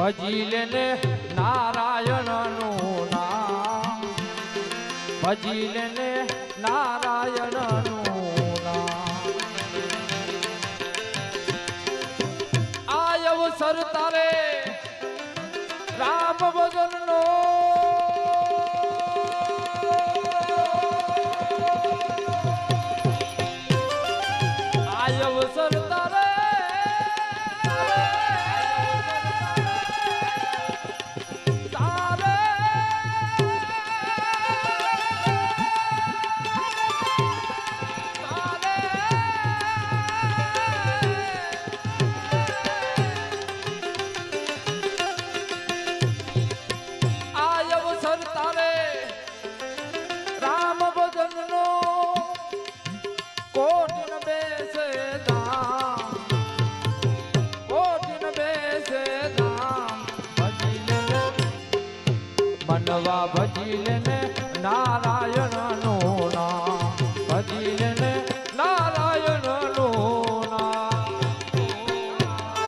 ભજી લેને નારાયણનું નામ, ભજી લેને નારાયણનું નામ. આ અવસર તારે રામ ભજનનો, આ અવસર તારે મનવા ભજી લેને નારાયણ